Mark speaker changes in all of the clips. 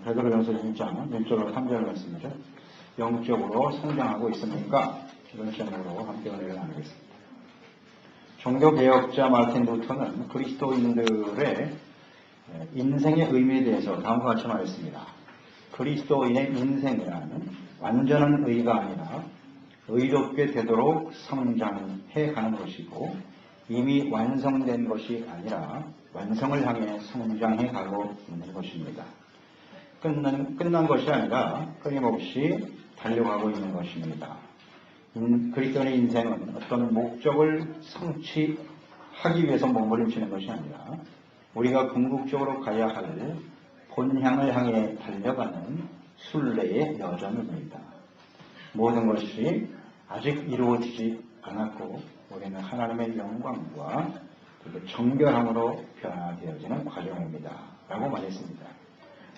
Speaker 1: 베드로전서 2장 1절로 3절 말씀이죠. 영적으로 성장하고 있습니까? 이런 제목으로 함께 은혜를 나누겠습니다. 종교개혁자 마틴 루터는 그리스도인들의 인생의 의미에 대해서 다음과 같이 말했습니다. 그리스도인의 인생이란 완전한 의가 아니라 의롭게 되도록 성장해 가는 것이고, 이미 완성된 것이 아니라 완성을 향해 성장해 가고 있는 것입니다. 끝난 것이 아니라 끊임없이 달려가고 있는 것입니다. 그리스도인의 인생은 어떤 목적을 성취하기 위해서 몸부림치는 것이 아니라 우리가 궁극적으로 가야 할 본향을 향해 달려가는 순례의 여정입니다. 모든 것이 아직 이루어지지 않았고 우리는 하나님의 영광과 그리고 정결함으로 변화되어지는 과정입니다. 라고 말했습니다.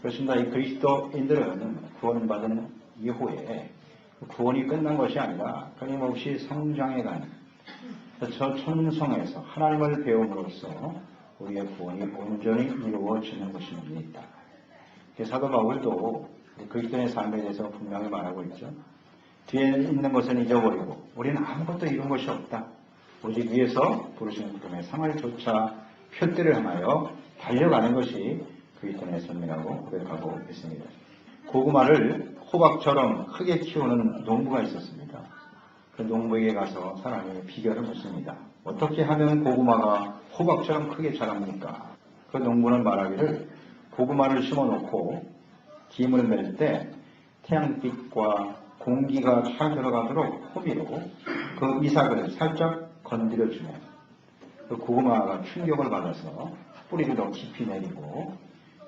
Speaker 1: 그렇습니다. 이 그리스도인들은 구원받은 이후에 구원이 끝난 것이 아니라 끊임없이 성장해가는 저 천성에서 하나님을 배움으로써 우리의 구원이 온전히 이루어지는 것입니다. 사도 바울도 그리스도인의 삶에 대해서 분명히 말하고 있죠. 뒤에 있는 것은 잊어버리고 우리는 아무것도 이룬 것이 없다. 오직 위에서 부르시는 부름의 상을 쫓아 표대를 향하여 달려가는 것이 그리스도인의 삶이라고 고백하고 있습니다. 고구마를 호박처럼 크게 키우는 농부가 있었습니다. 그 농부에게 가서 사람이 비결을 묻습니다. 어떻게 하면 고구마가 호박처럼 크게 자랍니까? 그 농부는 말하기를 고구마를 심어놓고 김을 맬 때 태양빛과 공기가 잘 들어가도록 호미로 그 이삭을 살짝 건드려주면 그 고구마가 충격을 받아서 뿌리를 더 깊이 내리고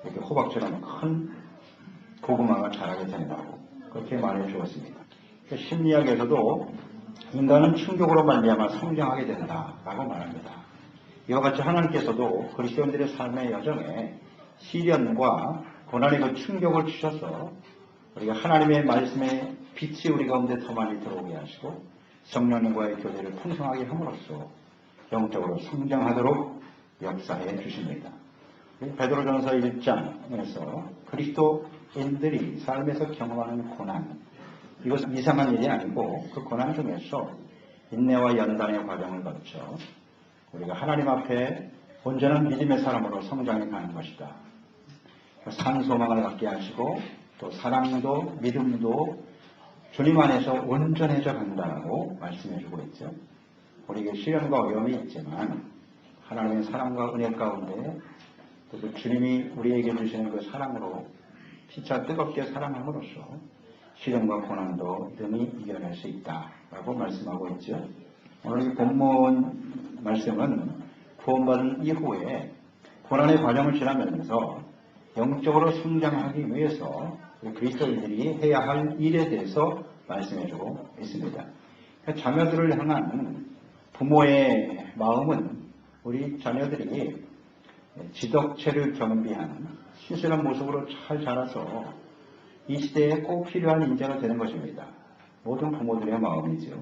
Speaker 1: 이렇게 호박처럼 큰 고구마가 자라게 된다고 그렇게 말해 주었습니다. 심리학에서도 인간은 충격으로 말미암아 성장하게 된다라고 말합니다. 이와 같이 하나님께서도 그리스도인들의 삶의 여정에 시련과 고난의 그 충격을 주셔서 우리가 하나님의 말씀의 빛이 우리 가운데 더 많이 들어오게 하시고 성령님과의 교제를 풍성하게 함으로써 영적으로 성장하도록 역사해 주십니다. 베드로전서 1장에서 그리스도인들이 삶에서 경험하는 고난, 이것은 이상한 일이 아니고 그 고난 중에서 인내와 연단의 과정을 거쳐 우리가 하나님 앞에 온전한 믿음의 사람으로 성장해 가는 것이다. 산 소망을 갖게 하시고 또 사랑도 믿음도 주님 안에서 온전해져 간다고 말씀해 주고 있죠. 우리에게 시련과 어려움이 있지만 하나님의 사랑과 은혜 가운데 또 그 주님이 우리에게 주시는 그 사랑으로 피차 뜨겁게 사랑함으로써 시련과 고난도 능히 이겨낼 수 있다라고 말씀하고 있죠. 오늘 이 본문 말씀은 구원받은 이후에 고난의 과정을 지나면서 영적으로 성장하기 위해서 그리스도인들이 해야 할 일에 대해서 말씀해주고 있습니다. 자녀들을 향한 부모의 마음은 우리 자녀들이 지덕체를 겸비한 신실한 모습으로 잘 자라서 이 시대에 꼭 필요한 인재가 되는 것입니다. 모든 부모들의 마음이죠.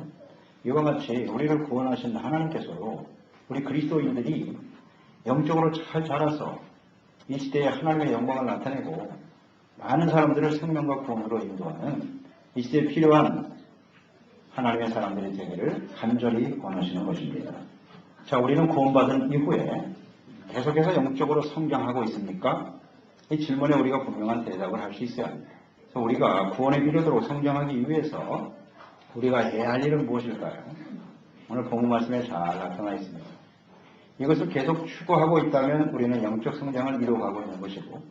Speaker 1: 이와 같이 우리를 구원하신 하나님께서도 우리 그리스도인들이 영적으로 잘 자라서 이 시대에 하나님의 영광을 나타내고 많은 사람들을 생명과 구원으로 인도하는 이 시대에 필요한 하나님의 사람들이 되기를 간절히 원하시는 것입니다. 자, 우리는 구원받은 이후에 계속해서 영적으로 성장하고 있습니까? 이 질문에 우리가 분명한 대답을 할 수 있어야 합니다. 그래서 우리가 구원의 비료대로 성장하기 위해서 우리가 해야 할 일은 무엇일까요? 오늘 본문 말씀에 잘 나타나 있습니다. 이것을 계속 추구하고 있다면 우리는 영적 성장을 이루어가고 있는 것이고,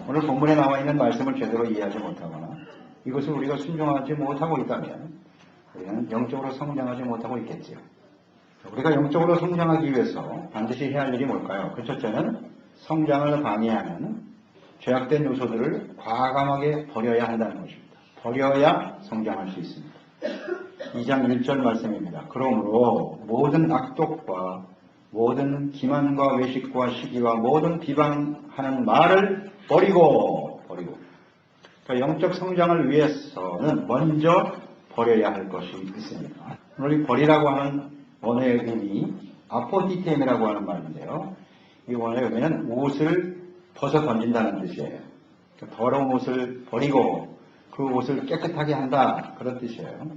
Speaker 1: 오늘 본문에 나와 있는 말씀을 제대로 이해하지 못하거나 이것을 우리가 순종하지 못하고 있다면 우리는 영적으로 성장하지 못하고 있겠지요. 우리가 영적으로 성장하기 위해서 반드시 해야 할 일이 뭘까요? 그 첫째는 성장을 방해하는 죄악된 요소들을 과감하게 버려야 한다는 것입니다. 버려야 성장할 수 있습니다. 2장 1절 말씀입니다. 그러므로 모든 악독과 모든 기만과 외식과 시기와 모든 비방하는 말을 버리고 그러니까 영적 성장을 위해서는 먼저 버려야 할 것이 있습니다. 오늘 이 버리라고 하는 원어의 의미 아포디템이라고 하는 말인데요. 이 원어의 의미는 옷을 벗어 던진다는 뜻이에요. 더러운 옷을 버리고 그 옷을 깨끗하게 한다. 그런 뜻이에요.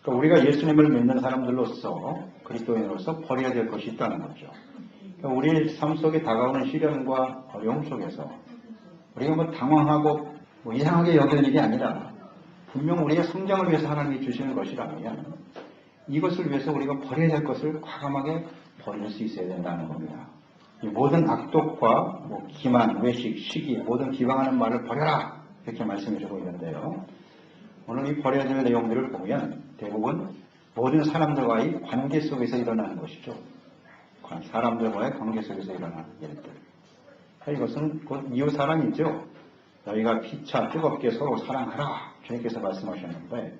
Speaker 1: 그러니까 우리가 예수님을 믿는 사람들로서 그리스도인으로서 버려야 될 것이 있다는 거죠. 그러니까 우리 삶 속에 다가오는 시련과 어려움 속에서 우리가 뭐 당황하고 뭐 이상하게 여기는 일이 아니라 분명 우리의 성장을 위해서 하나님이 주시는 것이라면 이것을 위해서 우리가 버려야 될 것을 과감하게 버릴 수 있어야 된다는 겁니다. 이 모든 악독과 뭐 기만, 외식, 시기, 모든 기방하는 말을 버려라 이렇게 말씀해 주고 있는데요. 오늘 이 버려야 될 내용들을 보면 대부분 모든 사람들과의 관계 속에서 일어나는 것이죠. 사람들과의 관계 속에서 일어나는 일들. 이것은 곧 이웃사랑이죠. 너희가 피차 뜨겁게 서로 사랑하라. 주님께서 말씀하셨는데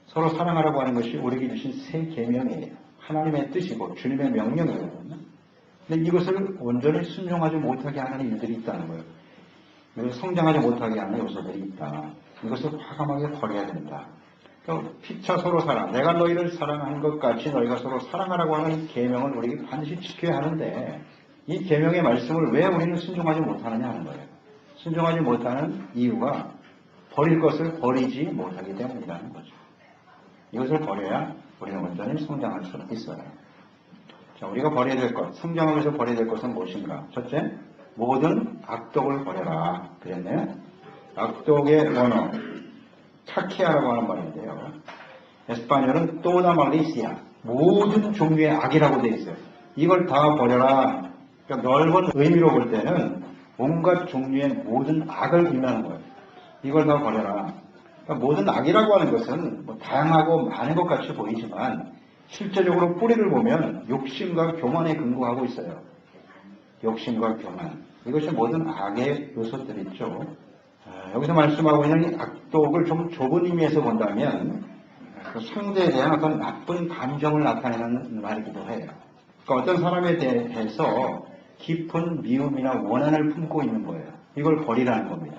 Speaker 1: 서로 사랑하라고 하는 것이 우리에게 주신 새 계명이에요. 하나님의 뜻이고 주님의 명령이거든요. 근데 이것을 온전히 순종하지 못하게 하는 일들이 있다는 거예요. 그래서 성장하지 못하게 하는 요소들이 있다. 이것을 과감하게 버려야 된다. 그러니까 피차 서로 사랑. 내가 너희를 사랑하는 것 같이 너희가 서로 사랑하라고 하는 계명을 우리에게 반드시 지켜야 하는데 이 계명의 말씀을 왜 우리는 순종하지 못하느냐 하는 거예요. 순종하지 못하는 이유가 버릴 것을 버리지 못하기 때문이라는 거죠. 이것을 버려야 우리는 온전히 성장할 수 있어요. 자, 우리가 버려야 될 것, 성장하기 위해서 버려야 될 것은 무엇인가? 첫째, 모든 악독을 버려라. 그랬네요. 악독의 원어, 카케아라고 하는 말인데요. 에스파뇰은 또다 말리시아, 모든 종류의 악이라고 되어 있어요. 이걸 다 버려라. 그러니까 넓은 의미로 볼 때는 온갖 종류의 모든 악을 의미하는 거예요. 이걸 다 버려라. 그러니까 모든 악이라고 하는 것은 뭐 다양하고 많은 것 같이 보이지만 실제적으로 뿌리를 보면 욕심과 교만에 근거하고 있어요. 욕심과 교만. 이것이 모든 악의 요소들이죠. 여기서 말씀하고 있는 이 악독을 좀 좁은 의미에서 본다면 그 상대에 대한 어떤 나쁜 감정을 나타내는 말이기도 해요. 그러니까 어떤 사람에 대해서 깊은 미움이나 원한을 품고 있는 거예요. 이걸 버리라는 겁니다.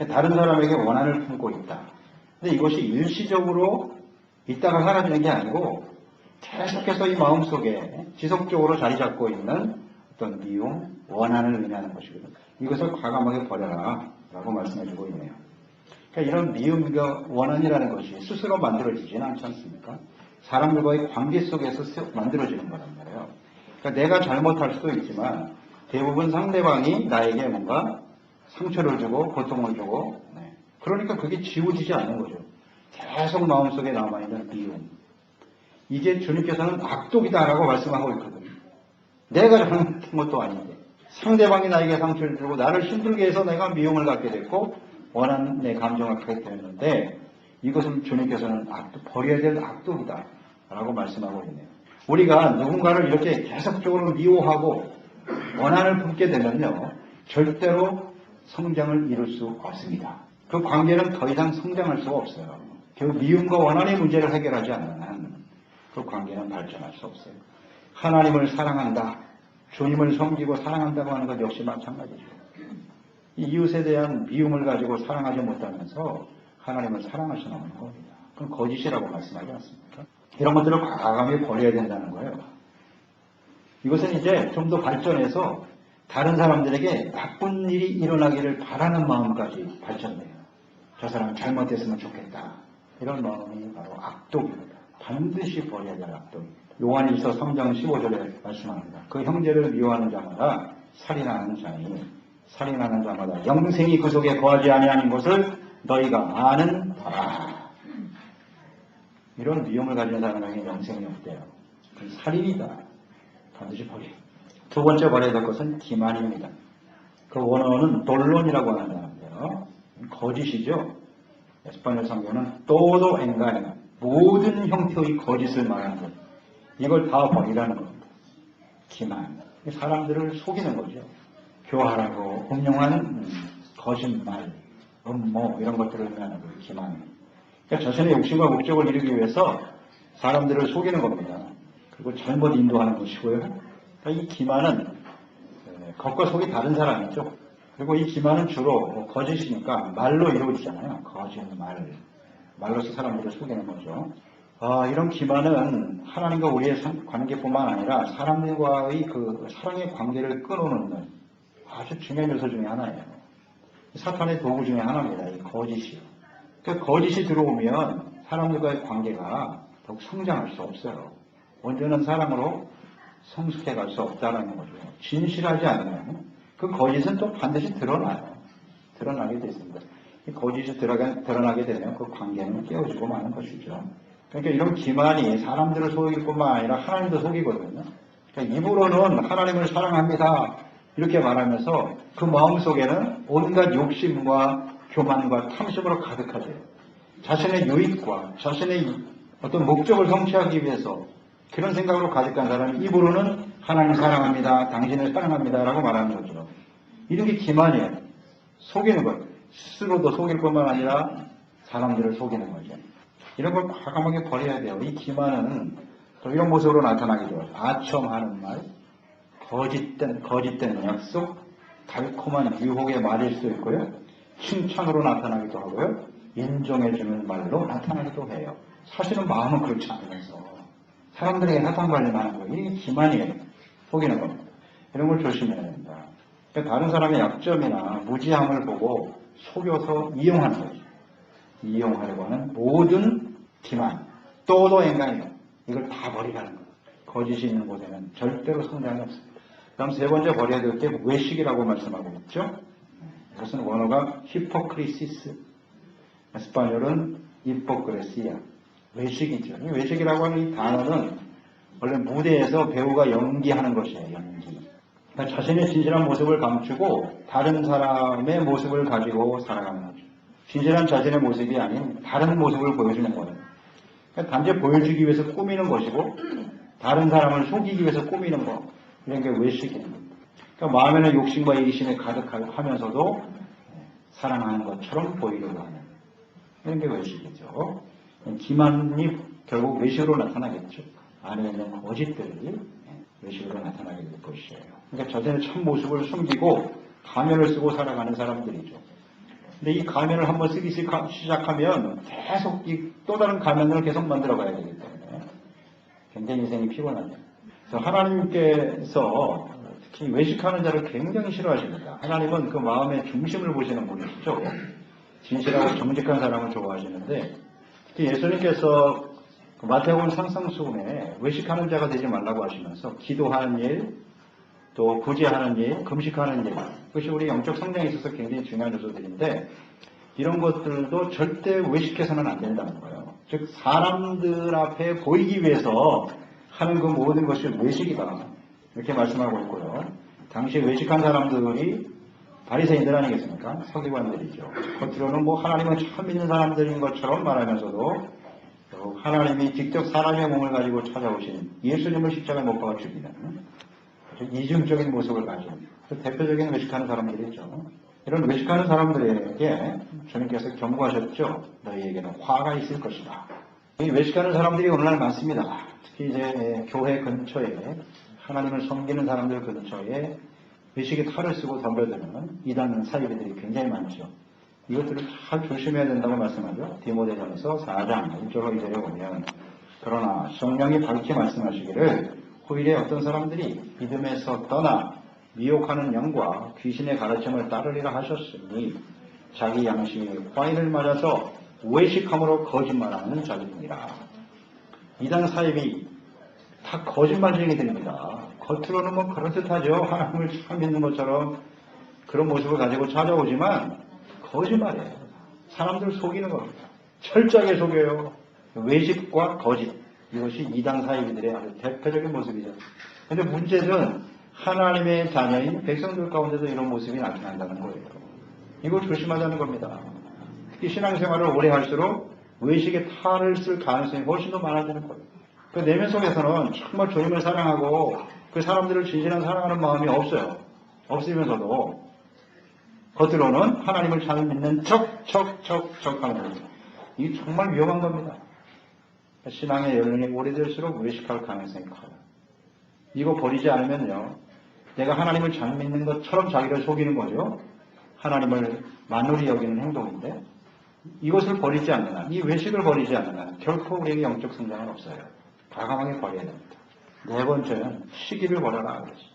Speaker 1: 다른 사람에게 원한을 품고 있다. 근데 이것이 일시적으로 있다가 사라지는 게 아니고 계속해서 이 마음속에 지속적으로 자리 잡고 있는 어떤 미움, 원한을 의미하는 것이거든요. 이것을 과감하게 버려라 라고 말씀해주고 있네요. 그러니까 이런 미움과 원한이라는 것이 스스로 만들어지지는 않지 않습니까? 사람들과의 관계 속에서 만들어지는 거란 말이에요. 그러니까 내가 잘못할 수도 있지만 대부분 상대방이 나에게 뭔가 상처를 주고 고통을 주고 그러니까 그게 지워지지 않는 거죠. 계속 마음속에 남아있는 미움. 이게 주님께서는 악독이다라고 말씀하고 있거든요. 내가 잘못한 것도 아닌데 상대방이 나에게 상처를 주고 나를 힘들게 해서 내가 미움을 갖게 됐고 원하는 내 감정을 갖게 되었는데 이것은 주님께서는 버려야 될 악독이다 라고 말씀하고 있네요. 우리가 누군가를 이렇게 계속적으로 미워하고 원한을 품게 되면요 절대로 성장을 이룰 수 없습니다. 그 관계는 더 이상 성장할 수가 없어요. 그 미움과 원한의 문제를 해결하지 않는 한 그 관계는 발전할 수 없어요. 하나님을 사랑한다. 주님을 섬기고 사랑한다고 하는 것 역시 마찬가지죠. 이웃에 대한 미움을 가지고 사랑하지 못하면서 하나님을 사랑할 수는 없는 겁니다. 그건 거짓이라고 말씀하지 않습니까? 이런 것들을 과감히 버려야 된다는 거예요. 이것은 이제 좀 더 발전해서 다른 사람들에게 나쁜 일이 일어나기를 바라는 마음까지 발전돼요. 저 사람 잘못됐으면 좋겠다. 이런 마음이 바로 악독입니다. 반드시 버려야 될 악독입니다. 요한일서 3장 15절에 말씀합니다. 그 형제를 미워하는 자마다 살인하는 자니 살인하는 자마다 영생이 그 속에 거하지 아니하는 것을 너희가 아는 바라. 이런 미움을 가진 사람에게 영생이 없대요. 그 살인이다. 반드시 버려. 두 번째 버려야 될 것은 기만입니다. 그 원어는 돌론이라고 하는 단어인데요. 거짓이죠. 에스파뇰 성경은 todo engaño. 모든 형태의 거짓을 말하는 것. 이걸 다 버리라는 겁니다. 기만. 사람들을 속이는 거죠. 교활하고 훌륭한 거짓말, 음모 이런 것들을 의미하는 거예요. 기만. 그러니까 자신의 욕심과 목적을 이루기 위해서 사람들을 속이는 겁니다. 그리고 잘못 인도하는 것이고요. 그러니까 이 기만은 겉과 속이 다른 사람이죠. 그리고 이 기만은 주로 거짓이니까 말로 이루어지잖아요. 거짓말. 말로서 사람들을 속이는 거죠. 이런 기만은 하나님과 우리의 관계뿐만 아니라 사람들과의 그 사랑의 관계를 끊어놓는 아주 중요한 요소 중에 하나예요. 사탄의 도구 중에 하나입니다. 이 거짓이요. 그러니까 거짓이 들어오면 사람들과의 관계가 더욱 성장할 수 없어요. 온전한 사랑으로 성숙해 갈 수 없다는 거죠. 진실하지 않으면 그 거짓은 또 반드시 드러나요. 드러나게 되습니다. 이 거짓이 드러나게 되면 그 관계는 깨어지고 마는 것이죠. 그러니까 이런 기만이 사람들을 속일 뿐만 아니라 하나님도 속이거든요. 그러니까 입으로는 하나님을 사랑합니다 이렇게 말하면서 그 마음속에는 온갖 욕심과 교만과 탐심으로 가득하죠. 자신의 유익과 자신의 어떤 목적을 성취하기 위해서 그런 생각으로 가득한 사람이 입으로는 하나님 사랑합니다, 당신을 사랑합니다 라고 말하는 거죠. 이런 게 기만이에요. 속이는 것. 스스로도 속일 뿐만 아니라 사람들을 속이는 거죠. 이런 걸 과감하게 버려야 돼요. 이 기만은 또 이런 모습으로 나타나기도 해요. 아첨하는 말, 거짓된 약속, 달콤한 유혹의 말일 수도 있고요. 칭찬으로 나타나기도 하고요. 인정해주는 말로 나타나기도 해요. 사실은 마음은 그렇지 않으면서 사람들에게 사탕 발림하는 거예요. 이게 기만이에요. 속이는 겁니다. 이런 걸 조심해야 됩니다. 그러니까 다른 사람의 약점이나 무지함을 보고 속여서 이용하는 거죠. 이용하려고 하는 모든 기만, 또도 앵간이요. 이걸 다 버리라는 거예요. 거짓이 있는 곳에는 절대로 성장이 없습니다. 다음 세 번째 버려야 될 게 외식이라고 말씀하고 있죠. 이것은 원어가 히포크리시스, 에스파뇰은 히포크레시아, 외식이죠. 이 외식이라고 하는 이 단어는 원래 무대에서 배우가 연기하는 것이에요. 연기. 그러니까 자신의 진실한 모습을 감추고 다른 사람의 모습을 가지고 살아가는 거죠. 진실한 자신의 모습이 아닌 다른 모습을 보여주는 거예요. 그러니까 단지 보여주기 위해서 꾸미는 것이고 다른 사람을 속이기 위해서 꾸미는 거. 이런 게 외식입니다. 그러니까 마음에는 욕심과 이기심에 가득하면서도 사랑하는 것처럼 보이려고 하는 이런 게 외식이죠. 기만이 결국 외식으로 나타나겠죠. 안에 있는 거짓들이 외식으로 나타나게 될 것이에요. 그러니까 자신의 참 모습을 숨기고 가면을 쓰고 살아가는 사람들이죠. 근데 이 가면을 한번 쓰기 시작하면 계속 또 다른 가면을 계속 만들어 가야 되기 때문에 굉장히 인생이 피곤하죠. 그래서 하나님께서 특히 외식하는 자를 굉장히 싫어하십니다. 하나님은 그 마음의 중심을 보시는 분이시죠. 진실하고 정직한 사람을 좋아하시는데 특히 예수님께서 마태복음 상상수훈에 외식하는 자가 되지 말라고 하시면서 기도하는 일, 또 구제하는 일, 금식하는 일, 그것이 우리 영적 성장에 있어서 굉장히 중요한 요소들인데 이런 것들도 절대 외식해서는 안 된다는 거예요. 즉 사람들 앞에 보이기 위해서 하는 그 모든 것이 외식이다 이렇게 말씀하고 있고요. 당시 외식한 사람들이 바리새인들 아니겠습니까? 서기관들이죠. 겉으로는 뭐 하나님은 참 믿는 사람들인 것처럼 말하면서도 하나님이 직접 사람의 몸을 가지고 찾아오신 예수님을 십자가에 못 박아 죽이는 이중적인 모습을 가진 대표적인 외식하는 사람들이죠. 이런 외식하는 사람들에게 주님께서 경고하셨죠. 너희에게는 화가 있을 것이다. 이 외식하는 사람들이 오늘날 많습니다. 특히 이제 교회 근처에 하나님을 섬기는 사람들 근처에 외식의 칼을 쓰고 덤벼드는 이단 사이비들이 굉장히 많죠. 이것들을 잘 조심해야 된다고 말씀하죠. 디모데전서 4장 1절로 2절에 보면 그러나 성령이 밝게 말씀하시기를 후일에 어떤 사람들이 믿음에서 떠나 미혹하는 영과 귀신의 가르침을 따르리라 하셨으니 자기 양심이 과인을 맞아서 외식함으로 거짓말하는 자들이니라. 이단 사입이 다 거짓말쟁이들입니다. 겉으로는 뭐 그럴듯하죠. 하나님을 참 믿는 것처럼 그런 모습을 가지고 찾아오지만 거짓말이에요. 사람들을 속이는 겁니다. 철저하게 속여요. 외식과 거짓. 이것이 이단 사이비들의 아주 대표적인 모습이죠. 그런데 문제는 하나님의 자녀인 백성들 가운데도 이런 모습이 나타난다는 거예요. 이걸 조심하자는 겁니다. 특히 신앙생활을 오래 할수록 외식의 탈을 쓸 가능성이 훨씬 더 많아지는 거예요. 그 내면 속에서는 정말 주님을 사랑하고 그 사람들을 진실한 사랑하는 마음이 없어요. 없으면서도 겉으로는 하나님을 잘 믿는 척 하는 거죠. 이게 정말 위험한 겁니다. 신앙의 연륜이 오래될수록 외식할 가능성이 커요. 이거 버리지 않으면요. 내가 하나님을 잘 믿는 것처럼 자기를 속이는 거죠. 하나님을 만홀히 여기는 행동인데 이것을 버리지 않는 한, 이 외식을 버리지 않는 한 결코 우리에게 영적 성장은 없어요. 과감하게 버려야 됩니다. 네 번째는 시기를 버려라 그랬어요.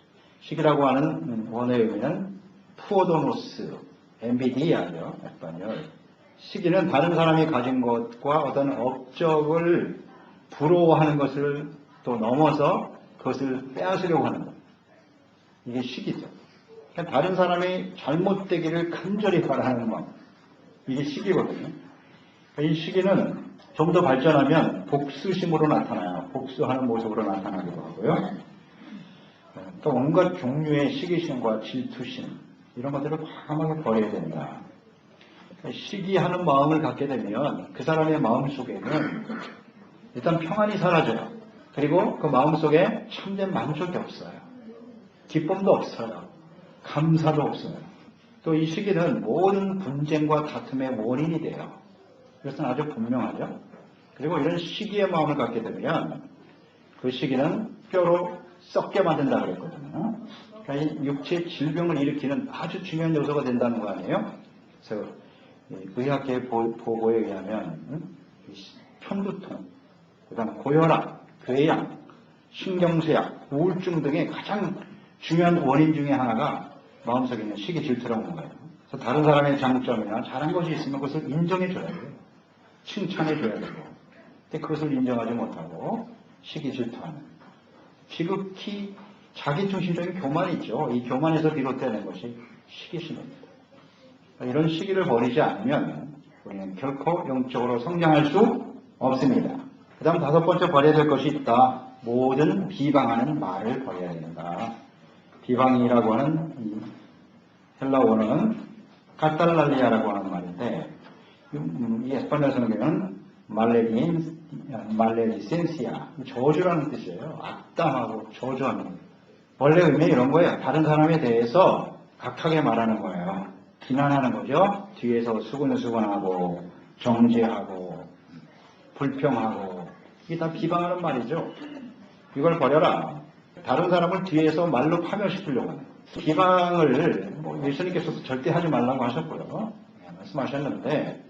Speaker 1: 시기라고 하는 원어의 의미는 푸오도노스, 엔비디아죠. 에스파뇰. 시기는 다른 사람이 가진 것과 어떤 업적을 부러워하는 것을 또 넘어서 그것을 빼앗으려고 하는 것. 이게 시기죠. 그러니까 다른 사람이 잘못되기를 간절히 바라는 마음. 이게 시기거든요. 이 시기는 좀 더 발전하면 복수심으로 나타나요. 복수하는 모습으로 나타나기도 하고요. 또 온갖 종류의 시기심과 질투심 이런 것들을 과감하게 버려야 된다. 시기하는 마음을 갖게 되면 그 사람의 마음속에는 일단 평안이 사라져요. 그리고 그 마음속에 참된 만족이 없어요. 기쁨도 없어요. 감사도 없어요. 또 이 시기는 모든 분쟁과 다툼의 원인이 돼요. 그것은 아주 분명하죠. 그리고 이런 시기의 마음을 갖게 되면 그 시기는 뼈로 썩게 만든다 그랬거든요. 그러니까 육체의 질병을 일으키는 아주 중요한 요소가 된다는 거 아니에요? 그래서 의학계 보고에 의하면 편두통, 그다음 고혈압, 궤양, 신경쇠약, 우울증 등의 가장 중요한 원인 중에 하나가 마음속에 있는 시기 질투라고 하는 거예요. 그래서 다른 사람의 장점이나 잘한 것이 있으면 그것을 인정해줘야 돼요. 칭찬해줘야 되고. 근데 그것을 인정하지 못하고 시기 질투하는. 지극히 자기중심적인 교만이죠. 이 교만에서 비롯되는 것이 시기심입니다. 이런 시기를 버리지 않으면 우리는 결코 영적으로 성장할 수 없습니다. 그 다음 5번째 버려야 될 것이 있다. 모든 비방하는 말을 버려야 된다. 비방이라고 하는 이 헬라어는 카탈랄리아라고 하는 말인데 이 에스파뇰 성경은 말레디센시아 저주라는 뜻이에요. 악담하고 저주하는 거예요. 원래 의미 이런 거예요. 다른 사람에 대해서 각하게 말하는 거예요. 비난하는 거죠. 뒤에서 수근수근하고 정죄하고 불평하고 이게 다 비방하는 말이죠. 이걸 버려라. 다른 사람을 뒤에서 말로 파멸시키려고 하는 거예요. 비방을 예수님께서도 절대 하지 말라고 하셨고요. 말씀하셨는데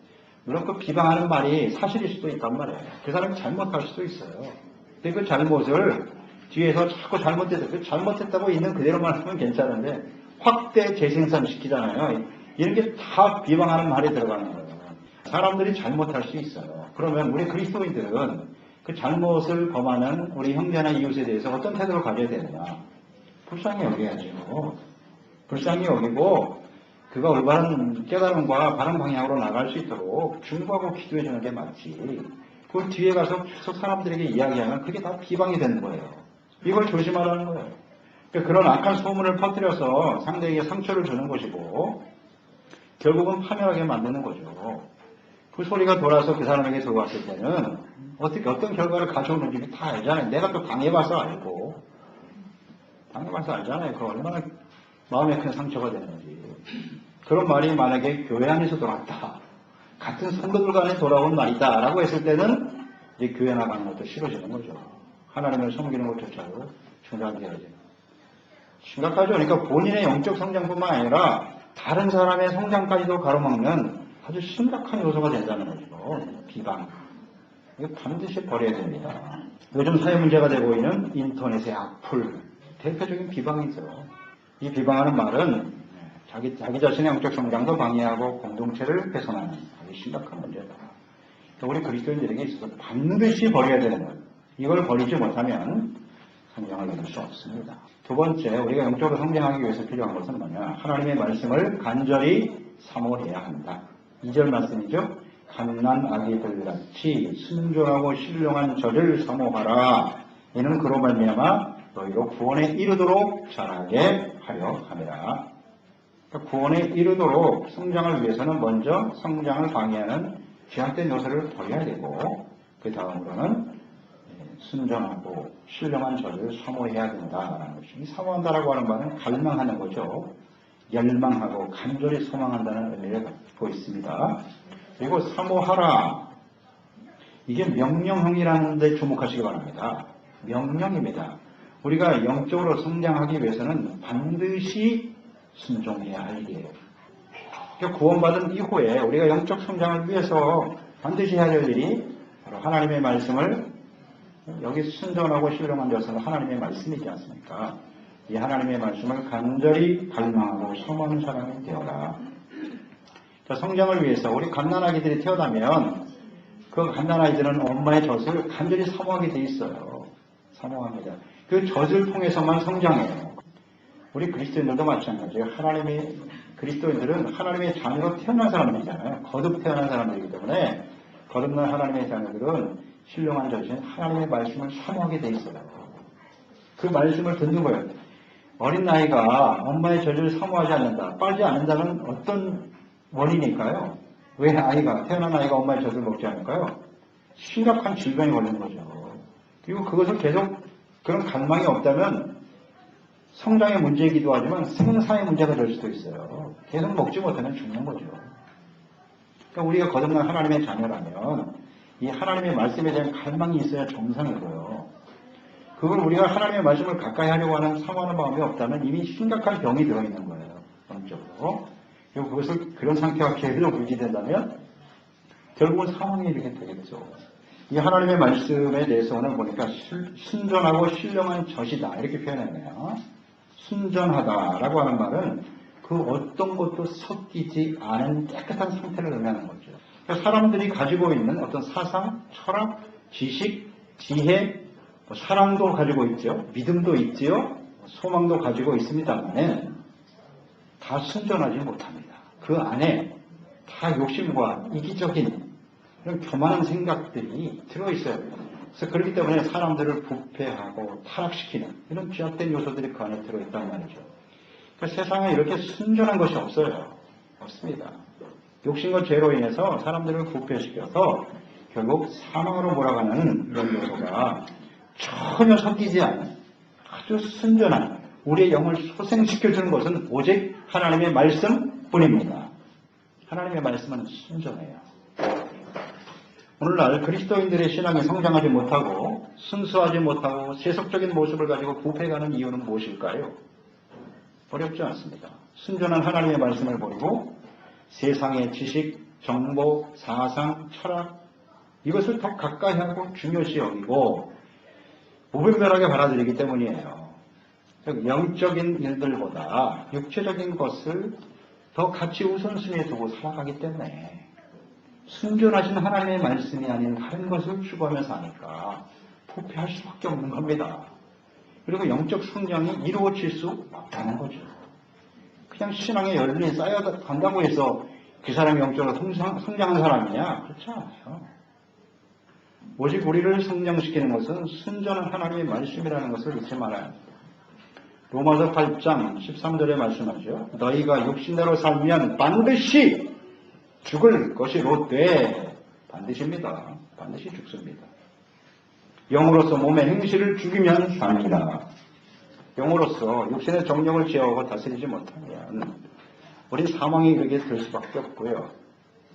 Speaker 1: 물론 그 비방하는 말이 사실일 수도 있단 말이에요. 그 사람이 잘못할 수도 있어요. 근데 그 잘못을 뒤에서 자꾸 잘못했다고 있는 그대로만 하면 괜찮은데 확대 재생산시키잖아요. 이런 게 다 비방하는 말에 들어가는 거예요. 사람들이 잘못할 수 있어요. 그러면 우리 그리스도인들은 그 잘못을 범하는 우리 형제나 이웃에 대해서 어떤 태도를 가져야 되느냐. 불쌍히 여겨야죠. 불쌍히 여기고 그가 올바른 깨달음과 바른 방향으로 나갈 수 있도록 중보하고 기도해 주는 게 맞지. 그 뒤에 가서 계속 사람들에게 이야기하면 그게 다 비방이 되는 거예요. 이걸 조심하라는 거예요. 그런 악한 소문을 퍼뜨려서 상대에게 상처를 주는 것이고 결국은 파멸하게 만드는 거죠. 그 소리가 돌아서 그 사람에게 들어왔을 때는 어떤 결과를 가져오는지 다 알잖아요. 내가 또 당해봐서 알고 당해봐서 알잖아요. 그 얼마나 마음에 큰 상처가 되는지. 그런 말이 만약에 교회 안에서 돌아왔다. 같은 성도들 간에 돌아온 말이다 라고 했을 때는 이제 교회 나가는 것도 싫어지는 거죠. 하나님을 섬기는 것조차도 중단되어야 돼요. 심각하죠. 그러니까 본인의 영적 성장뿐만 아니라 다른 사람의 성장까지도 가로막는 아주 심각한 요소가 된다는 거죠. 비방. 이거 반드시 버려야 됩니다. 요즘 사회 문제가 되고 있는 인터넷의 악플. 대표적인 비방이죠. 이 비방하는 말은 자기 자신의 영적 성장도 방해하고 공동체를 훼손하는 아주 심각한 문제다. 우리 그리스도인들에게 있어서 반드시 버려야 되는 것. 이걸 버리지 못하면 성장을 이룰 수 없습니다. 두 번째, 우리가 영적으로 성장하기 위해서 필요한 것은 뭐냐? 하나님의 말씀을 간절히 사모해야 한다. 2절 말씀이죠. 갓난 아기들같이 순종하고 신령한 저를 사모하라. 이는 그로 말미암아 너희로 구원에 이르도록 자라게 하려 함이라. 그러니까 구원에 이르도록 성장을 위해서는 먼저 성장을 방해하는 죄악된 요소를 버려야 되고 그 다음으로는 순전하고 신령한 저를 사모해야 된다라는 것이 사모한다라고 하는 말은 갈망하는 거죠. 열망하고 간절히 소망한다는 의미를 갖고 있습니다. 그리고 사모하라. 이게 명령형이라는 데 주목하시기 바랍니다. 명령입니다. 우리가 영적으로 성장하기 위해서는 반드시 순종해야 할 일이에요. 그러니까 구원받은 이후에 우리가 영적 성장을 위해서 반드시 해야 될 일이 바로 하나님의 말씀을 여기 순전하고 신령한 것은 하나님의 말씀이지 않습니까? 이 하나님의 말씀을 간절히 갈망하고 사모하는 사람이 되어라. 자, 성장을 위해서 우리 갓난아기들이 태어나면 그 갓난아이들은 엄마의 젖을 간절히 사모하게 돼 있어요. 사모합니다. 그 젖을 통해서만 성장해요. 우리 그리스도인들도 마찬가지예요. 그리스도인들은 하나님의 자녀로 태어난 사람들이잖아요. 거듭 태어난 사람들이기 때문에 거듭난 하나님의 자녀들은 신령한 젖인 하나님의 말씀을 사모하게 돼 있어요. 그 말씀을 듣는 거예요. 어린 나이가 엄마의 젖을 사모하지 않는다, 빨지 않는다는 어떤 원인일까요? 왜 태어난 아이가 엄마의 젖을 먹지 않을까요? 심각한 질병이 걸리는 거죠. 그리고 그것을 계속 그런 갈망이 없다면 성장의 문제이기도 하지만 생사의 문제가 될 수도 있어요. 계속 먹지 못하면 죽는 거죠. 그러니까 우리가 거듭난 하나님의 자녀라면 이 하나님의 말씀에 대한 갈망이 있어야 정상이고요. 그걸 우리가 하나님의 말씀을 가까이 하려고 하는 사모하는 마음이 없다면 이미 심각한 병이 들어있는 거예요. 영적으로. 그리고 그것을 그런 상태가 계속 유지된다면 결국은 상황이 이렇게 되겠죠. 이 하나님의 말씀에 대해서 오늘 보니까 순전하고 신령한 젖이다 이렇게 표현했네요. 순전하다라고 하는 말은 그 어떤 것도 섞이지 않은 깨끗한 상태를 의미하는 거죠. 그러니까 사람들이 가지고 있는 어떤 사상, 철학, 지식, 지혜, 사랑도 가지고 있죠. 믿음도 있지요. 소망도 가지고 있습니다만 다 순전하지 못합니다. 그 안에 다 욕심과 이기적인 그런 교만한 생각들이 들어있어요. 그래서 그렇기 때문에 사람들을 부패하고 타락시키는 이런 죄악된 요소들이 그 안에 들어있단 말이죠. 그러니까 세상에 이렇게 순전한 것이 없어요. 없습니다. 욕심과 죄로 인해서 사람들을 부패시켜서 결국 사망으로 몰아가는 이런 요소가 전혀 섞이지 않는 아주 순전한 우리의 영을 소생시켜주는 것은 오직 하나님의 말씀뿐입니다. 하나님의 말씀은 순전해요. 오늘날 그리스도인들의 신앙이 성장하지 못하고 순수하지 못하고 세속적인 모습을 가지고 부패가는 이유는 무엇일까요? 어렵지 않습니다. 순전한 하나님의 말씀을 버리고 세상의 지식, 정보, 사상, 철학 이것을 더 가까이 하고 중요시 여기고 무분별하게 받아들이기 때문이에요. 즉 영적인 일들보다 육체적인 것을 더 같이 우선순위에 두고 살아가기 때문에 순전하신 하나님의 말씀이 아닌 다른 것을 추구하며 사니까 부패할 수밖에 없는 겁니다. 그리고 영적 성장이 이루어질 수 없다는 거죠. 그냥 신앙의 열린이 쌓여간다고 해서 그 사람이 영적으로 성장한 사람이냐? 그렇지 않아요. 오직 우리를 성장시키는 것은 순전한 하나님의 말씀이라는 것을 잊지 말아야 합니다. 로마서 8장 13절에 말씀하죠. 너희가 육신대로 살면 반드시 죽을 것이 롯되 반드시입니다. 반드시 죽습니다. 영으로서 몸의 행실을 죽이면 삽니다. 영으로서 육신의 정욕을 제어하고 다스리지 못하면 우리 사망에 이르게 될 수밖에 없고요.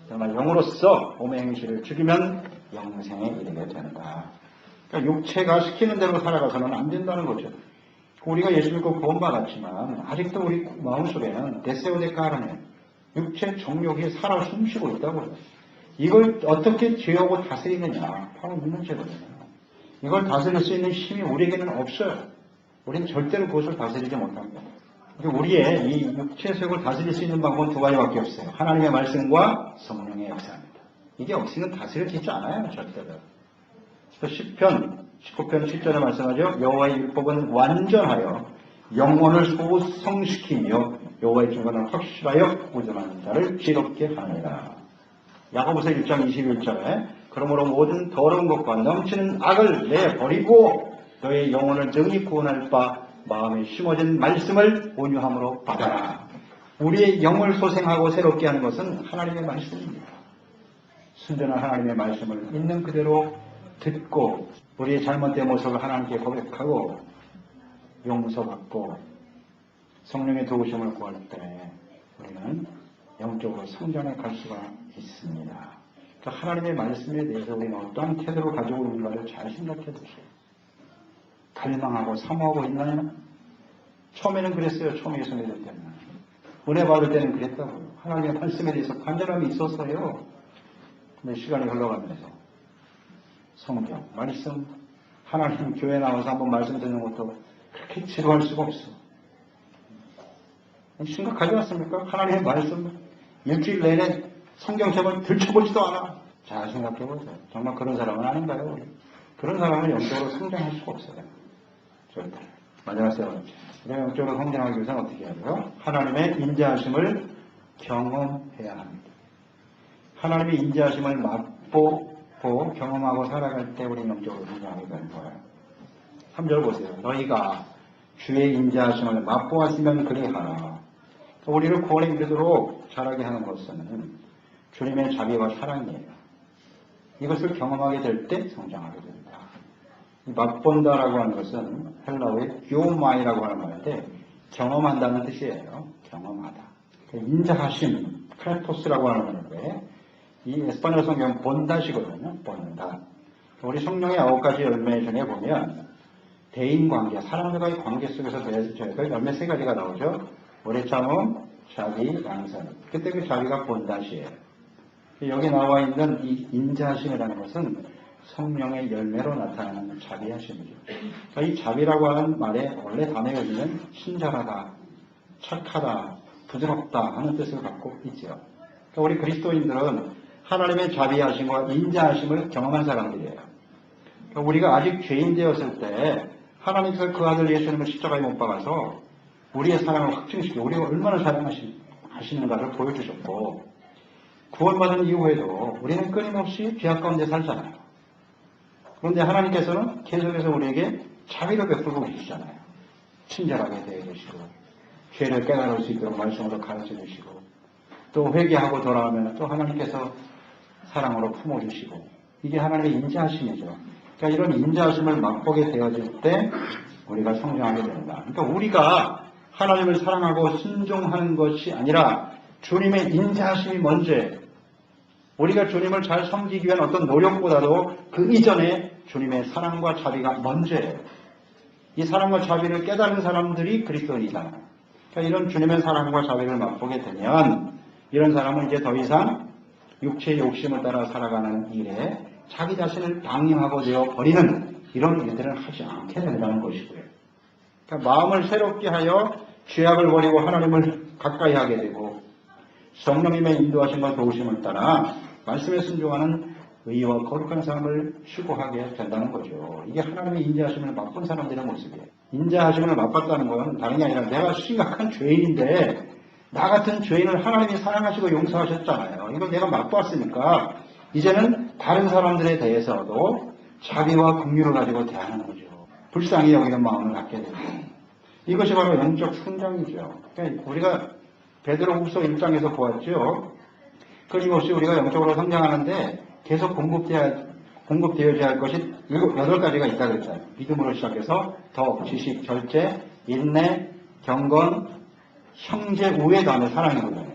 Speaker 1: 그러나 영으로서 몸의 행실을 죽이면 영생에 이르게 된다. 그러니까 육체가 시키는 대로 살아가서는 안 된다는 거죠. 우리가 예수 믿고 구원받았지만 아직도 우리 마음속에는 데세오데카라는 육체 정욕이 살아 숨쉬고 있다고요. 이걸 어떻게 제어하고 다스리느냐 바로 이 문제거든요. 이걸 다스릴 수 있는 힘이 우리에게는 없어요. 우리는 절대로 그것을 다스리지 못합니다. 우리의 이 육체 세력을 다스릴 수 있는 방법은 두 가지밖에 없어요. 하나님의 말씀과 성령의 역사입니다. 이게 없이는 다스려지지 않아요. 절대로. 시편 19편 7절에 말씀하죠. 여호와의 율법은 완전하여 영혼을 소성시키며 여호와의 증거는 확실하여 우둔하는 자를 지롭게 하느니라. 야고보서 1장 21절에 그러므로 모든 더러운 것과 넘치는 악을 내버리고 너의 영혼을 정히 구원할 바 마음에 심어진 말씀을 온유함으로 받아라. 우리의 영을 소생하고 새롭게 하는 것은 하나님의 말씀입니다. 순전한 하나님의 말씀을 있는 그대로 듣고 우리의 잘못된 모습을 하나님께 고백하고 용서받고 성령의 도우심을 구할 때 우리는 영적으로 성장해 갈 수가 있습니다. 그러니까 하나님의 말씀에 대해서 우리는 어떠한 태도를 가지고 있는가를 잘 생각해 보세요. 갈망하고 사모하고 있나요? 처음에는 그랬어요. 처음 예수 믿을 때는. 은혜 받을 때는 그랬다고요. 하나님의 말씀에 대해서 간절함이 있었어요. 근데 시간이 흘러가면서 성경, 말씀, 하나님 교회 나와서 한번 말씀 듣는 것도 그렇게 지루할 수가 없어. 심각하지 않습니까? 하나님의 말씀 일주일 내내 성경책을 들춰보지도 않아. 잘 생각해보세요. 정말 그런 사람은 아닌가요? 우리? 그런 사람은 영적으로 성장할 수가 없어요. 절대. 마지막 세 번째. 우리가 영적으로 성장하기 위해서는 어떻게 해야 돼요? 하나님의 인자하심을 경험해야 합니다. 하나님의 인자하심을 맛보고 경험하고 살아갈 때 우리 영적으로 성장하게 되는 거예요. 3절 보세요. 너희가 주의 인자하심을 맛보았으면 그리하라. 우리를 구원에 이르도록 자라게 하는 것은 주님의 자비와 사랑이에요. 이것을 경험하게 될 때 성장하게 됩니다. 맛본다라고 하는 것은 헬라어의 교마이라고 하는 말인데 경험한다는 뜻이에요. 경험하다. 인자하심, 크레토스라고 하는 말인데 이 에스파뇰 성경 본다시거든요. 본다. 우리 성령의 9가지 열매 중에 보면 대인관계, 사람들과의 관계 속에서 열매 3가지가 나오죠. 오래 참음, 자비, 양선. 그때 그 자비가 본다시예요. 여기 나와 있는 이 인자하심이라는 것은 성령의 열매로 나타나는 자비하심이죠. 그러니까 이 자비라고 하는 말에 원래 단어의 의미는 친절하다, 착하다, 부드럽다 하는 뜻을 갖고 있죠. 그러니까 우리 그리스도인들은 하나님의 자비하심과 인자하심을 경험한 사람들이에요. 그러니까 우리가 아직 죄인 되었을 때 하나님께서 그 아들 예수님을 십자가에 못 박아서 우리의 사랑을 확증시키고 우리가 얼마나 사랑하시는가를 보여주셨고 구원받은 이후에도 우리는 끊임없이 죄악 가운데 살잖아요. 그런데 하나님께서는 계속해서 우리에게 자비를 베풀고 계시잖아요. 친절하게 대해주시고 죄를 깨달을 수 있도록 말씀으로 가르쳐 주시고 또 회개하고 돌아오면 또 하나님께서 사랑으로 품어주시고 이게 하나님의 인자하심이죠. 그러니까 이런 인자하심을 맛보게 되어질 때 우리가 성장하게 됩니다. 그러니까 우리가 하나님을 사랑하고 순종하는 것이 아니라 주님의 인자하심이 먼저예요. 우리가 주님을 잘 섬기기 위한 어떤 노력보다도 그 이전에 주님의 사랑과 자비가 먼저예요. 이 사랑과 자비를 깨달은 사람들이 그리스도인이잖아요. 그러니까 이런 주님의 사랑과 자비를 맛보게 되면 이런 사람은 이제 더 이상 육체의 욕심을 따라 살아가는 일에 자기 자신을 방임하고 되어 버리는 이런 일들은 하지 않게 된다는 것이고요. 그러니까 마음을 새롭게 하여 죄악을 버리고 하나님을 가까이 하게 되고 성령님의 인도하심과 도우심을 따라 말씀에 순종하는 의와 거룩한 삶을 추구하게 된다는 거죠. 이게 하나님의 인자하심을 맛본 사람들의 모습이에요. 인자하심을 맛봤다는 건 다른 게 아니라 내가 심각한 죄인인데 나 같은 죄인을 하나님이 사랑하시고 용서하셨잖아요. 이걸 내가 맛보았으니까 이제는 다른 사람들에 대해서도 자비와 긍휼을 가지고 대하는 거죠. 불쌍히 여기는 마음을 갖게 되고 이것이 바로 영적 성장이죠. 그러니까 우리가 베드로후서 1장에서 보았죠. 끊임없이 우리가 영적으로 성장하는데 계속 공급되어야 할 것이 8가지가 있다 그랬잖아요. 믿음으로 시작해서 덕, 지식, 절제, 인내, 경건, 형제 우애 다음에 사랑이거든요.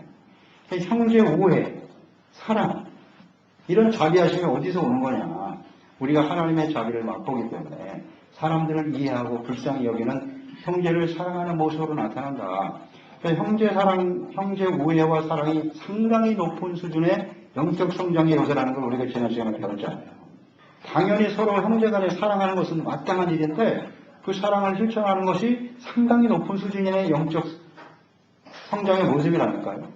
Speaker 1: 형제 우애, 사랑 이런 자비하심이 어디서 오는 거냐. 우리가 하나님의 자비를 맛보기 때문에 사람들을 이해하고 불쌍히 여기는 형제를 사랑하는 모습으로 나타난다. 형제 사랑, 형제 우애와 사랑이 상당히 높은 수준의 영적 성장의 요소라는 걸 우리가 지난 시간에 배웠잖아요. 당연히 서로 형제 간에 사랑하는 것은 마땅한 일인데 그 사랑을 실천하는 것이 상당히 높은 수준의 영적 성장의 모습이라니까요.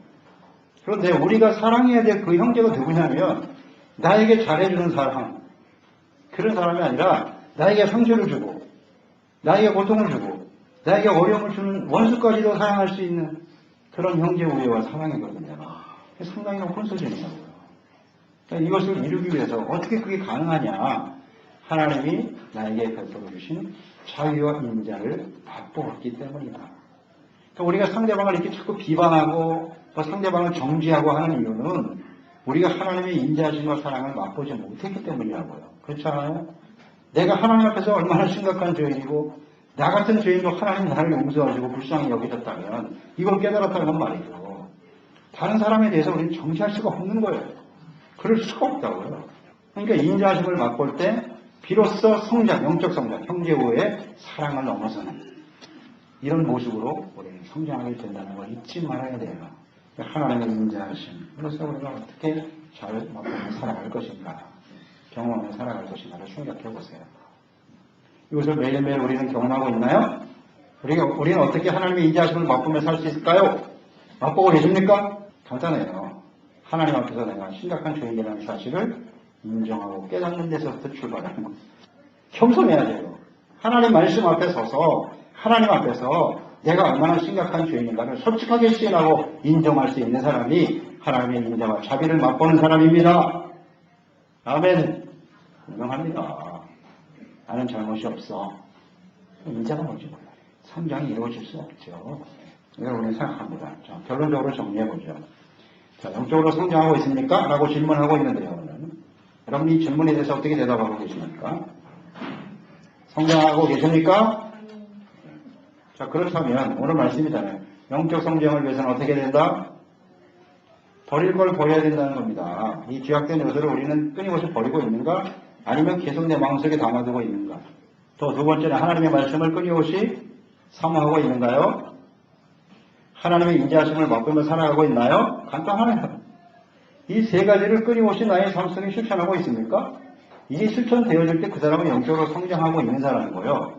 Speaker 1: 그런데 우리가 사랑해야 될 그 형제가 누구냐면 나에게 잘해주는 사람, 그런 사람이 아니라 나에게 상처를 주고 나에게 고통을 주고 나에게 어려움을 주는 원수까지도 사랑할 수 있는 그런 형제 우애와 사랑이거든요. 상당히 높은 수준이라고요. 그러니까 이것을 이루기 위해서 어떻게 그게 가능하냐. 하나님이 나에게 베풀어 주신 자유와 인자를 맛보았기 때문이다. 그러니까 우리가 상대방을 이렇게 자꾸 비방하고 또 상대방을 정죄하고 하는 이유는 우리가 하나님의 인자하심과 사랑을 맛보지 못했기 때문이라고요. 그렇지 않아요? 내가 하나님 앞에서 얼마나 심각한 죄인이고 나 같은 죄인도 하나님 나를 용서하시고 불쌍히 여기셨다면 이걸 깨달았다는 건 말이죠. 다른 사람에 대해서 우리는 정죄할 수가 없는 거예요. 그럴 수가 없다고요. 그러니까 인자하심을 맛볼 때 비로소 성장, 영적 성장, 형제 우애의 사랑을 넘어서는 이런 모습으로 우리는 성장하게 된다는 걸 잊지 말아야 돼요. 하나님의 인자하심. 그래서 우리가 어떻게 잘 맛보며 살아갈 것인가, 경험하며 살아갈 것인가를 생각해 보세요. 이것을 매일매일 우리는 경험하고 있나요? 우리는 어떻게 하나님의 인자하심을 맛보며 살 수 있을까요? 맛보고 계십니까? 간단해요. 하나님 앞에서 내가 심각한 죄인이라는 사실을 인정하고 깨닫는 데서부터 출발하는 겁니다. 겸손해야 돼요. 하나님 말씀 앞에 서서 하나님 앞에서 내가 얼마나 심각한 죄인인가를 솔직하게 시인하고 인정할 수 있는 사람이 하나님의 인자와 자비를 맛보는 사람입니다. 아멘. 분명합니다. 나는 잘못이 없어. 인자가 뭔지 몰라요. 성장이 이루어질 수 없죠. 이걸 우리는 생각합니다. 자, 결론적으로 정리해보죠. 자, 영적으로 성장하고 있습니까? 라고 질문하고 있는데요. 오늘. 여러분 이 질문에 대해서 어떻게 대답하고 계십니까? 성장하고 계십니까? 자, 그렇다면 오늘 말씀이잖아요. 영적 성장을 위해서는 어떻게 된다? 버릴 걸 버려야 된다는 겁니다. 이 죄악된 요소를 우리는 끊임없이 버리고 있는가? 아니면 계속 내 마음속에 담아두고 있는가? 또 두 번째는 하나님의 말씀을 끊임없이 사모하고 있는가요? 하나님의 인자하심을 맛보며 살아가고 있나요? 간단하네요. 이 세 가지를 끊임없이 나의 삶 속에 실천하고 있습니까? 이게 실천되어질 때 그 사람은 영적으로 성장하고 있는 사람이고요.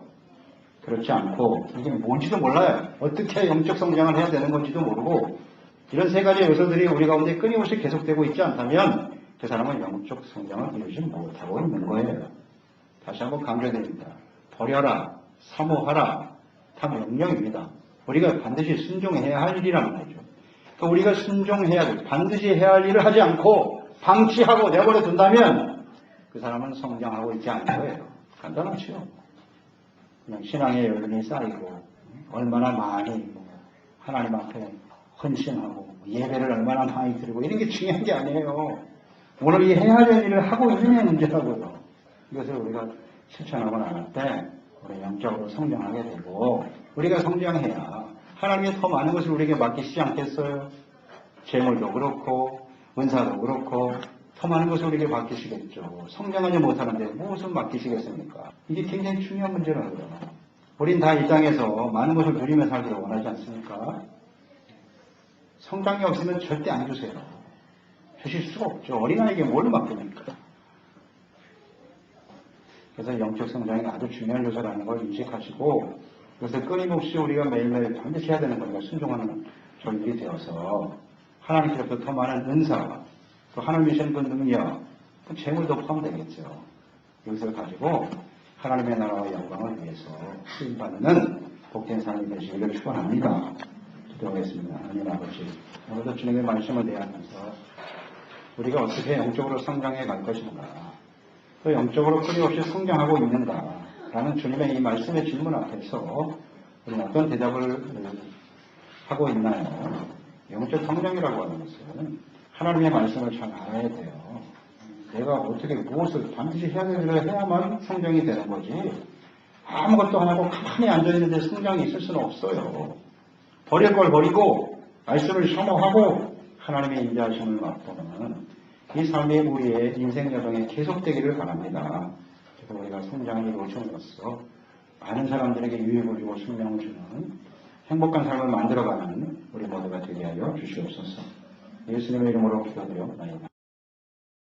Speaker 1: 그렇지 않고 이게 뭔지도 몰라요. 어떻게 영적 성장을 해야 되는 건지도 모르고 이런 세 가지 요소들이 우리 가운데 끊임없이 계속되고 있지 않다면 그 사람은 영적 성장을 이루지 못하고 있는 거예요. 다시 한번 강조드립니다. 버려라, 사모하라, 다 명령입니다. 우리가 반드시 순종해야 할 일이란 말이죠. 그러니까 우리가 순종해야 될, 반드시 해야 할 일을 하지 않고 방치하고 내버려 둔다면 그 사람은 성장하고 있지 않은 거예요. 간단하죠. 그냥 신앙의 연륜이 쌓이고 얼마나 많이 하나님 앞에 헌신하고 예배를 얼마나 많이 드리고 이런 게 중요한 게 아니에요. 오늘 이 해야 될 일을 하고 있는 문제라고요. 이것을 우리가 실천하고 나갈 때 우리 영적으로 성장하게 되고 우리가 성장해야 하나님의 더 많은 것을 우리에게 맡기시지 않겠어요? 재물도 그렇고 은사도 그렇고 더 많은 것을 우리에게 맡기시겠죠. 성장하지 못하는데 무엇을 맡기시겠습니까? 이게 굉장히 중요한 문제라고요. 우린 다 이 땅에서 많은 것을 누리며 살기를 원하지 않습니까? 성장이 없으면 절대 안 주세요. 주실 수가 없죠. 어린아이에게 뭘 맡깁니까? 그래서 영적 성장이 아주 중요한 요소라는 걸 인식하시고 그것을 끊임없이 우리가 매일매일 반드시 해야 되는 거니까 순종하는 저희들이 되어서 하나님께로부터 더 많은 은사, 또 하나님이 주신 그 능력, 또 재물도 포함되겠죠. 이것을 가지고 하나님의 나라와 영광을 위해서 쓰임받는 복된 삶이 되시기를 축원합니다. 기도하겠습니다. 하나님 아버지, 오늘도 주님의 말씀을 대하면서 우리가 어떻게 영적으로 성장해 갈 것인가, 또 영적으로 끊임없이 성장하고 있는가 라는 주님의 이 말씀의 질문 앞에서 우리는 어떤 대답을 하고 있나요? 영적 성장이라고 하는 것은 하나님의 말씀을 잘 알아야 돼요. 내가 어떻게 무엇을 반드시 해야 될 일을 해야만 성장이 되는 거지 아무것도 안 하고 가만히 앉아있는데 성장이 있을 수는 없어요. 버릴 걸 버리고 말씀을 사모하고 하나님의 인자하심을 맛보는 이 삶이 우리의 인생 여정에 계속되기를 바랍니다. 그래서 우리가 성장을 이루어줌으로써 많은 사람들에게 유익을 주고 생명을 주는 행복한 삶을 만들어가는 우리 모두가 되게 하여 주시옵소서. 예수님의 이름으로 기도드려옵나이다.